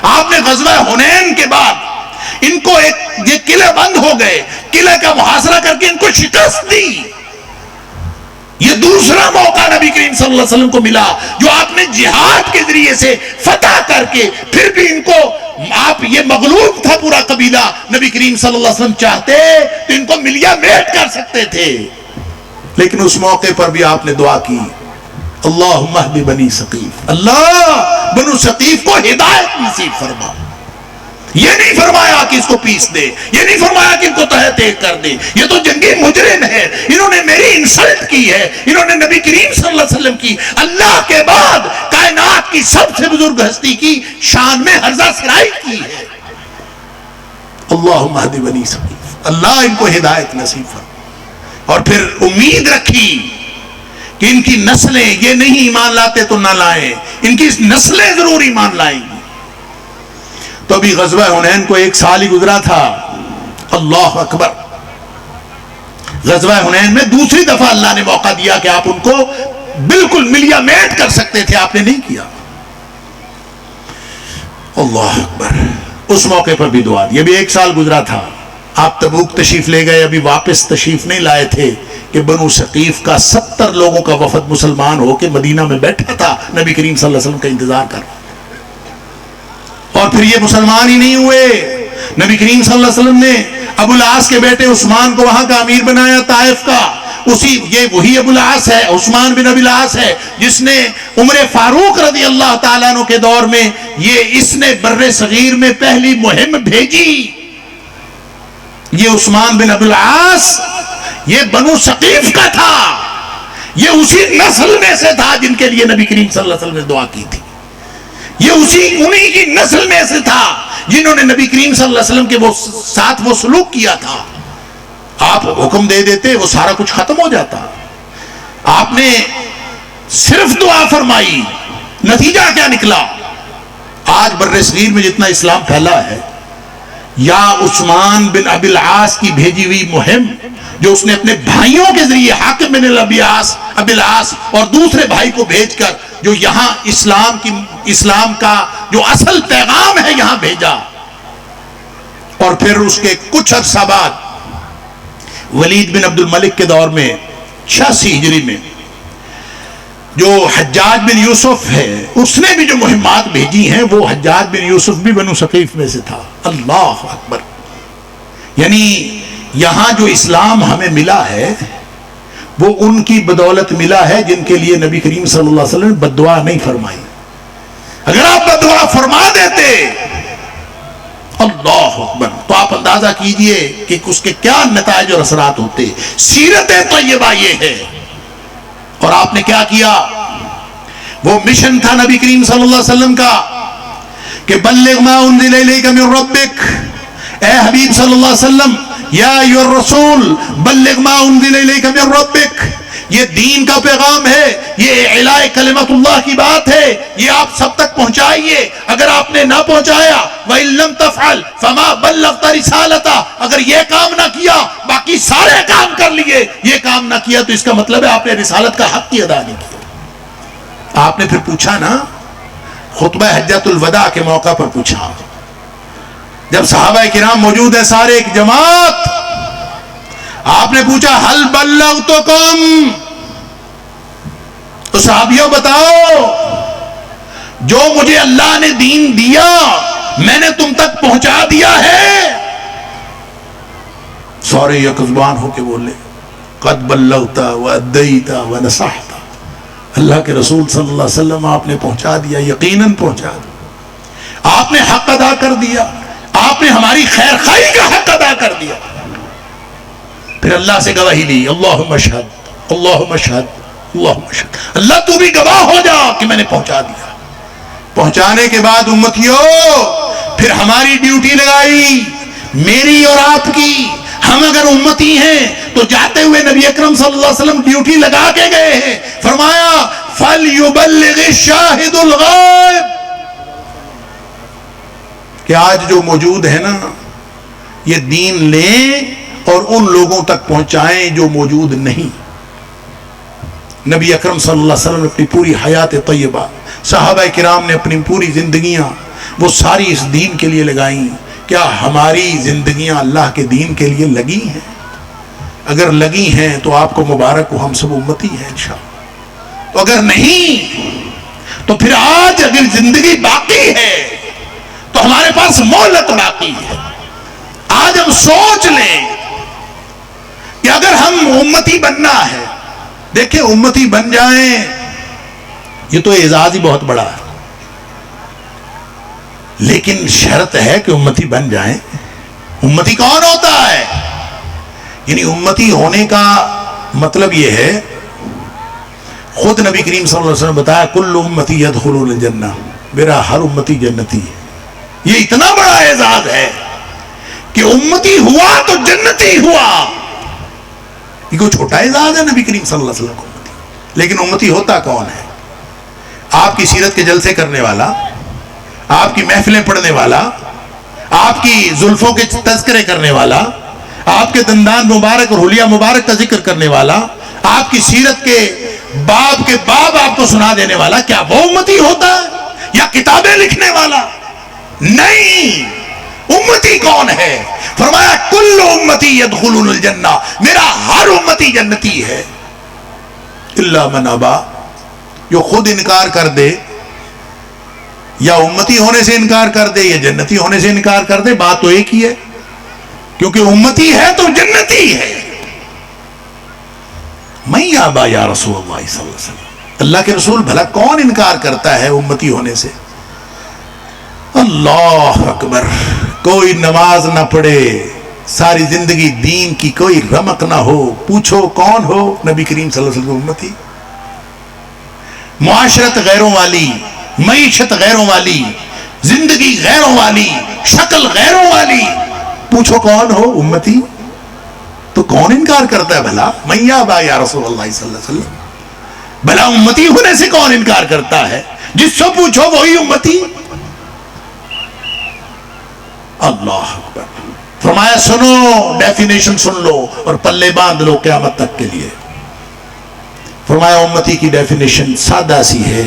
آپ نے غزوہ حنین کے بعد ان کو یہ قلعہ بند ہو گئے، قلعہ کا محاصرہ کر کے ان کو شکست دی. یہ دوسرا موقع نبی کریم صلی اللہ علیہ وسلم کو ملا جو آپ نے جہاد کے ذریعے سے فتح کر کے پھر بھی ان کو، آپ یہ مغلوب تھا پورا قبیلہ، نبی کریم صلی اللہ علیہ وسلم چاہتے تو ان کو ملیا میٹ کر سکتے تھے. لیکن اس موقع پر بھی آپ نے دعا کی، اللہم اہد بنی ثقیف، اللہ بنو ثقیف کو ہدایت نصیب فرما. یہ نہیں فرمایا کہ اس کو پیس دے، یہ نہیں فرمایا کہ ان کو تہہ تیگ کر دے. یہ تو جنگی مجرم ہے، انہوں نے میری انسلٹ کی ہے، انہوں نے نبی کریم صلی اللہ علیہ وسلم کی، اللہ کے بعد کائنات کی سب سے بزرگ ہستی کی شان میں ہرزہ سرائی کی ہے. اللہم اہد بنی ثقیف، اللہ ان کو ہدایت نصیب فرما. اور پھر امید رکھی کہ ان کی نسلیں یہ نہیں ایمان لاتے تو نہ لائیں، ان کی نسلیں ضرور ایمان لائیں گی. تو ابھی غزوہ حنین کو 1 سال ہی گزرا تھا. اللہ اکبر. غزوہ حنین میں دوسری دفعہ اللہ نے موقع دیا کہ آپ ان کو بالکل ملیا میٹ کر سکتے تھے، آپ نے نہیں کیا. اللہ اکبر. اس موقع پر بھی دعا دی. ابھی 1 سال گزرا تھا، آپ تبوک تشریف لے گئے، ابھی واپس تشریف نہیں لائے تھے کہ بنو ثقیف کا 70 لوگوں کا وفد مسلمان ہو کے مدینہ میں بیٹھا تھا، نبی کریم صلی اللہ علیہ وسلم کا انتظار کر. اور پھر یہ مسلمان ہی نہیں ہوئے. نبی کریم صلی اللہ علیہ وسلم نے ابو العاص کے بیٹے عثمان کو وہاں کا امیر بنایا طائف کا. یہ وہی ابو العاص ہے، عثمان بن ابی العاص ہے، جس نے عمر فاروق رضی اللہ تعالیٰ عنہ کے دور میں اس نے بر صغیر میں پہلی مہم بھیجی. یہ عثمان بن ابی العاص یہ بنو ثقیف کا تھا، یہ اسی نسل میں سے تھا جن کے لیے نبی کریم صلی اللہ علیہ وسلم نے دعا کی تھی. یہ انہی کی نسل میں سے تھا جنہوں نے نبی کریم صلی اللہ علیہ وسلم کے ساتھ وہ سلوک کیا تھا. آپ حکم دے دیتے وہ سارا کچھ ختم ہو جاتا. آپ نے صرف دعا فرمائی، نتیجہ کیا نکلا؟ آج بر صغیر میں جتنا اسلام پھیلا ہے، یا عثمان بن ابی العاص کی بھیجی ہوئی مہم جو اس نے اپنے بھائیوں کے ذریعے حاکم بن ابی العاص اور دوسرے بھائی کو بھیج کر جو یہاں اسلام کا جو اصل پیغام ہے یہاں بھیجا. اور پھر اس کے کچھ عرصہ بعد ولید بن عبد الملک کے دور میں 86 ہجری میں جو حجاج بن یوسف ہے، اس نے بھی جو مہمات بھیجی ہیں، وہ حجاج بن یوسف بھی بنو ثقیف میں سے تھا. اللہ اکبر. یعنی یہاں جو اسلام ہمیں ملا ہے وہ ان کی بدولت ملا ہے جن کے لیے نبی کریم صلی اللہ علیہ وسلم نے بد دعا نہیں فرمائی. اگر آپ بد دعا فرما دیتے، اللہ اکبر، تو آپ اندازہ کیجئے کہ اس کے کیا نتائج اور اثرات ہوتے. سیرت طیبہ یہ ہے. اور آپ نے کیا کیا؟ وہ مشن تھا نبی کریم صلی اللہ علیہ وسلم کا کہ بلغ ما انزل الیک من ربک، اے حبیب صلی اللہ علیہ وسلم، یا ایھا الرسول بلغ ما انزل الیک من ربک. یہ دین کا پیغام ہے، یہ اعلاء کلمت اللہ کی بات ہے، یہ آپ سب تک پہنچائیے. اگر آپ نے نہ پہنچایا وَإِن لَمْ تَفْعَلْ فَمَا بَلَّغْتَ رِسَالَتَهُ، اگر یہ کام نہ کیا باقی سارے کام کر لیے، یہ کام نہ کیا تو اس کا مطلب ہے آپ نے رسالت کا حق ہی ادا نہیں کیا. آپ نے پھر پوچھا نا، خطبہ حجۃ الوداع کے موقع پر پوچھا، جب صحابہ کرام موجود ہیں سارے ایک جماعت، آپ نے پوچھا حل بلغتکم، تو صحابیوں بتاؤ جو مجھے اللہ نے دین دیا میں نے تم تک پہنچا دیا ہے؟ سارے یک زبان ہو کے بولے قد بلغت وادیت ونصحت. اللہ کے رسول صلی اللہ علیہ وسلم آپ نے پہنچا دیا، یقیناً پہنچا دیا. آپ نے حق ادا کر دیا، آپ نے ہماری خیر خواہی کا حق ادا کر دیا. پھر اللہ سے گواہی لی، اللہم اشہد اللہم اشہد اللہم اشہد، اللہ تو بھی گواہ ہو جا کہ میں نے پہنچا دیا۔ پہنچانے کے بعد امتیوں پھر ہماری ڈیوٹی لگائی، میری اور آپ کی۔ ہم اگر امتی ہیں تو جاتے ہوئے نبی اکرم صلی اللہ علیہ وسلم ڈیوٹی لگا کے گئے ہیں، فرمایا فَلْيُبَلِّغِ الشَّاهِدُ الْغَائِبَ، کہ آج جو موجود ہے نا یہ دین لیں اور ان لوگوں تک پہنچائیں جو موجود نہیں۔ نبی اکرم صلی اللہ علیہ وسلم نے اپنی پوری حیات طیبہ، صحابہ کرام نے اپنی پوری زندگیاں وہ ساری اس دین کے لیے لگائیں۔ کیا ہماری زندگیاں اللہ کے دین کے لیے لگی ہیں؟ اگر لگی ہیں تو آپ کو مبارک ہو، ہم سب امتی ہیں انشاءاللہ۔ تو اگر نہیں تو پھر آج اگر زندگی باقی ہے تو ہمارے پاس مہلت باقی ہے۔ آج ہم سوچ لیں کہ اگر ہم امتی بننا ہے، دیکھیں امتی بن جائیں یہ تو اعزاز ہی بہت بڑا ہے، لیکن شرط ہے کہ امتی بن جائیں۔ امتی کون ہوتا ہے؟ یعنی امتی ہونے کا مطلب یہ ہے، خود نبی کریم صلی اللہ علیہ وسلم بتایا کل امتی یدخلون الجنہ، میرا ہر امتی جنتی ہے۔ یہ اتنا بڑا اعزاز ہے کہ امتی ہوا تو جنتی ہوا۔ یہ کوئی چھوٹا اعزاز ہے نبی کریم صلی اللہ علیہ وسلم کو امتی۔ لیکن امتی ہوتا کون ہے؟ آپ کی سیرت کے جلسے کرنے والا، آپ کی محفلیں پڑھنے والا، آپ کی زلفوں کے تذکرے کرنے والا، آپ کے دندان مبارک اور حلیہ مبارک کا ذکر کرنے والا، آپ کی سیرت کے باب آپ کو سنا دینے والا، کیا وہ امتی ہوتا ہے؟ یا کتابیں لکھنے والا؟ نہیں، امتی کون ہے؟ فرمایا کل امتی یدخلون الجنہ، میرا ہر امتی جنتی ہے، الا من ابا، جو خود انکار کر دے، یا امتی ہونے سے انکار کر دے یا جنتی ہونے سے انکار کر دے، بات تو ایک ہی ہے، کیونکہ امتی ہے تو جنتی ہے۔ میں ابا یا رسول اللہ صلی اللہ علیہ وسلم، اللہ کے رسول بھلا کون انکار کرتا ہے امتی ہونے سے؟ اللہ اکبر۔ کوئی نماز نہ پڑھے، ساری زندگی دین کی کوئی رمق نہ ہو، پوچھو کون ہو؟ نبی کریم صلی اللہ علیہ وسلم امتی۔ معاشرت غیروں والی، معیشت غیروں والی، زندگی غیروں والی، شکل غیروں والی، پوچھو کون ہو؟ امتی۔ تو کون انکار کرتا ہے بھلا؟ میں ابا یا رسول اللہ صلی اللہ علیہ وسلم، بھلا امتی ہونے سے کون انکار کرتا ہے؟ جس سے پوچھو وہی امتی۔ اللہ اکبر۔ فرمایا سنو، ڈیفینیشن سن لو اور پلے باندھ لو قیامت تک کے لیے۔ فرمایا امتی کی ڈیفینیشن سادہ سی ہے،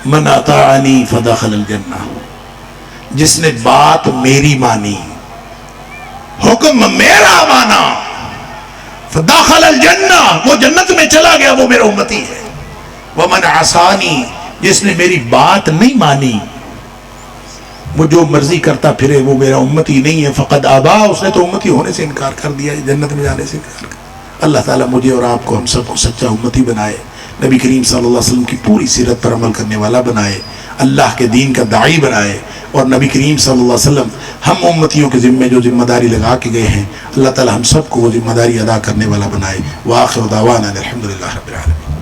من اطاعنی فدخل الجنہ، جس نے بات میری مانی، حکم میرا مانا، فدخل الجنہ، وہ جنت میں چلا گیا، وہ میرا امتی ہے۔ ومن عصانی، جس نے میری بات نہیں مانی، وہ جو مرضی کرتا پھرے، وہ میرا امتی نہیں ہے۔ فقد ابا، اس نے تو امتی ہونے سے انکار کر دیا، جنت میں جانے سے انکار کر دیا۔ اللہ تعالیٰ مجھے اور آپ کو، ہم سب کو سچا امتی بنائے، نبی کریم صلی اللہ علیہ وسلم کی پوری سیرت پر عمل کرنے والا بنائے، اللہ کے دین کا داعی بنائے، اور نبی کریم صلی اللہ علیہ وسلم ہم امتیوں کے ذمے جو ذمہ داری لگا کے گئے ہیں، اللہ تعالیٰ ہم سب کو وہ ذمہ داری ادا کرنے والا بنائے۔ وآخر دعوانا الحمدللہ رب العالمین۔